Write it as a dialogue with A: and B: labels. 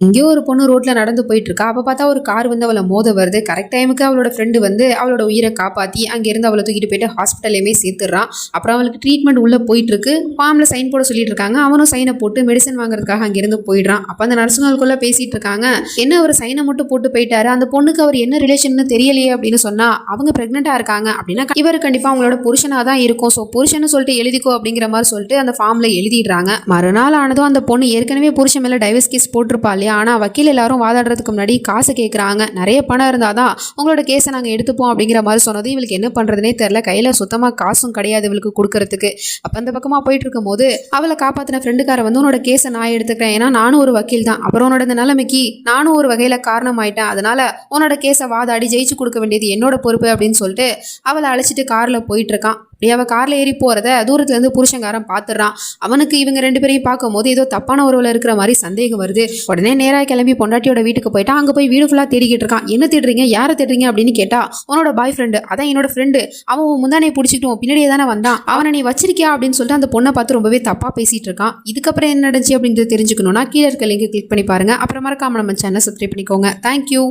A: எங்கேயோ ஒரு பொண்ணு ரோட்ல நடந்து போயிட்டு இருக்கா. அப்ப பார்த்தா ஒரு கார் வந்து அவள மோத வருது. கரெக்ட் டைமுக்கு அவளோட ஃப்ரெண்டு வந்து அவளோட உயிர காப்பாத்தி, அங்கேருந்து அவள தூக்கிட்டு போயிட்டு ஹாஸ்பிட்டல்லயுமே சேர்த்துடுறான். அப்புறம் அவளுக்கு ட்ரீட்மெண்ட் உள்ள போயிட்டு இருக்கு. ஃபார்ம்ல சைன் போட சொல்லிட்டு இருக்காங்க. அவனும் சைன போட்டு மெடிசன் வாங்குறதுக்காக அங்கேருந்து போயிடுறான். அப்ப அந்த நர்சுங்களுக்குள்ள பேசிட்டு இருக்காங்க. என்ன ஒரு சைனை மட்டும் போட்டு போயிட்டாரு. அந்த பொண்ணுக்கு அவர் என்ன ரிலேஷன்னு தெரியலையே அப்படின்னு சொன்னா, அவங்க பிரெக்னெண்டா இருக்காங்க அப்படின்னா இவர் கண்டிப்பா அவங்களோட புருஷனா தான் இருக்கும். ஸோ புருஷன்னு சொல்லிட்டு எழுதிக்கோ அப்படிங்கிற மாதிரி சொல்லிட்டு அந்த ஃபார்ம்ல எழுதிடுறாங்க. மறுநாள் ஆனதும் அந்த பொண்ணு ஏற்கனவே புருஷன் மேல டைவர்ஸ் கேஸ் போட்டிருப்பா இல்லையா. ஆனா வக்கீல் எல்லாரும் வாதாடுறதுக்கு முன்னாடி காசு கேட்குறாங்க. நிறைய பணம் இருந்தாதான் உங்களோட கேஸை நாங்கள் எடுத்துப்போம் அப்படிங்கிற மாதிரி சொன்னது இவளுக்கு என்ன பண்றதுனே தெரியல. கையில சுத்தமா காசும் கிடையாது இவளுக்கு கொடுக்கறதுக்கு. அப்ப அந்த பக்கமா போயிட்டு இருக்கும் போது அவளை காப்பாத்தின ஃப்ரெண்டுக்கார வந்து உன்னோட கேஸை நான் எடுத்துக்கிறேன், ஏன்னா நானும் ஒரு வக்கீல் தான், அப்புறம் உன்னோட இந்த நிலைமைக்கு நானும் ஒரு வகையில காரணம் ஆயிட்டேன், அதனால உன்னோட கேஸை வாதாடி ஜெயிச்சு கொடுக்க வேண்டியது என்னோட பொறுப்பு அப்படின்னு சொல்லிட்டு அவளை அழைச்சிட்டு கார்ல போயிட்டு இருக்கான். அப்படியே அவ கார்ல ஏறி போறத தூரத்துல இருந்து புருஷங்காரன் பாத்துறான். அவனுக்கு இவங்க ரெண்டு பேரையும் பார்க்கும் போது ஏதோ தப்பான உறவுல இருக்கிற மாதிரி சந்தேகம் வருது. உடனே நேரா கிளம்பி பொண்டாட்டியோட வீட்டுக்கு போயிட்டா. அங்க போய் வீடு ஃபுல்லா தேடிக்கிட்டு இருக்கான். என்ன தேடுறீங்க, யாரை தேடுறீங்க அப்படின்னு கேட்டா, உன்னோட பாய் ஃப்ரெண்டு, அதான் என்னோட ஃப்ரெண்டு, அவன் முந்தானே பிடிச்சிக்கிட்டு பின்னாடியே தானே வந்தான், அவனை நீ வச்சிருக்கியா அப்படின்னு சொல்லிட்டு அந்த பொண்ணை பார்த்து ரொம்பவே தப்பா பேசிட்டு இருக்கான். இதுக்கப்புறம் என்ன நடந்துச்சு அப்படின்றது தெரிஞ்சுக்கணும்னா கீழே இருக்க லிங்க் கிளிக் பண்ணி பாருங்க. அப்புறம் மறக்காம நம்ம சேனல் சப்ஸ்கிரைப் பண்ணிக்கோங்க. தேங்க்யூ.